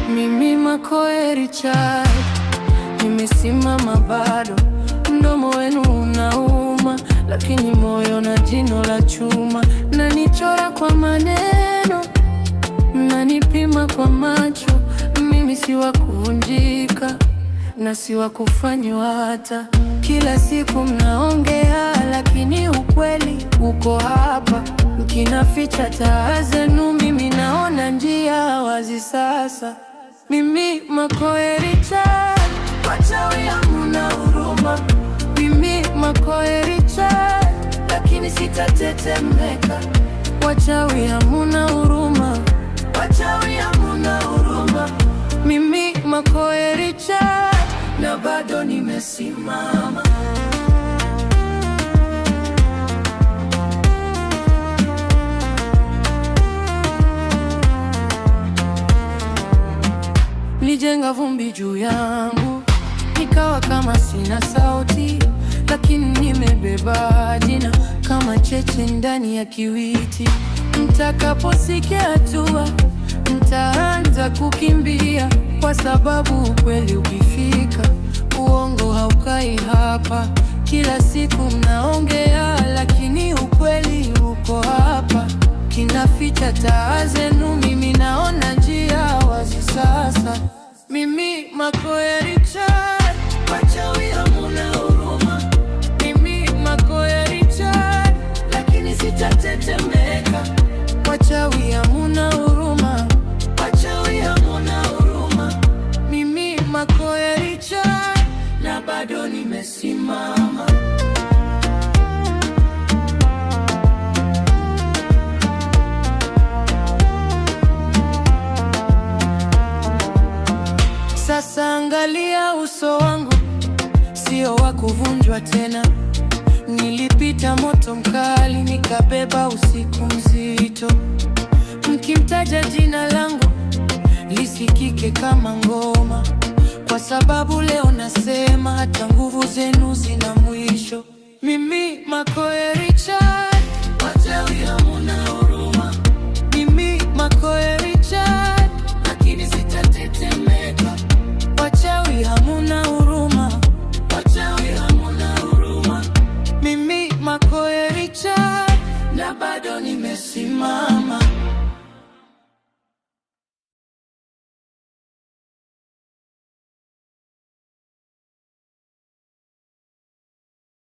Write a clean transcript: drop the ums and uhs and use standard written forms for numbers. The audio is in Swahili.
Mimi Makoe Richard, nimesimama bado, mdomo wenu unauma, lakini moyo na jino la chuma. Nanichora kwa maneno, nanipima kwa macho. Mimi si wa kuvunjika na si wa kufanywa hata. Kila siku mnaongea, lakini ukweli uko hapa. Mkinaficha taa zenu, mimi naona njia wazi sasa. Mimi Makoe Richard, wachawi hamna huruma. Mimi Makoe Richard, lakini sitatetemeka. Wachawi hamna huruma, wachawi hamna huruma. Mimi Makoe Richard, na bado nimesimama. Nijenga vumbi juu yangu, nikawa kama sina sauti, lakini nimebeba jina kama cheche ndani ya kiwiti. Mtakaposikia hatua, mtaanza kukimbia, kwa sababu ukweli ukifika, uongo haukai hapa. Kila siku mnaongea, lakini ukweli uko hapa. Kinaficha taa zenu, mimi naona njia wazi sasa. Mimi Makoe Richard, wachawi hamna huruma. Mimi Makoe Richard, lakini sitatetemeka. Wachawi hamna huruma, wachawi hamna huruma. Mimi Makoe Richard, na bado nimesimama. Sasa angalia uso wangu, sio wa kuvunjwa tena. Nilipita moto mkali, nikabeba usiku mzito. Mkimtaja jina langu, lisikike kama ngoma, kwa sababu leo nasema hata nguvu zenu zina mwisho. Mimi Makoe Richard, wachawi hamna huruma. Mimi Makoe Richard, lakini sitatetemeka. Wachawi hamna huruma, wachawi hamna huruma. Mimi Makoe Richard, na bado nimesimama.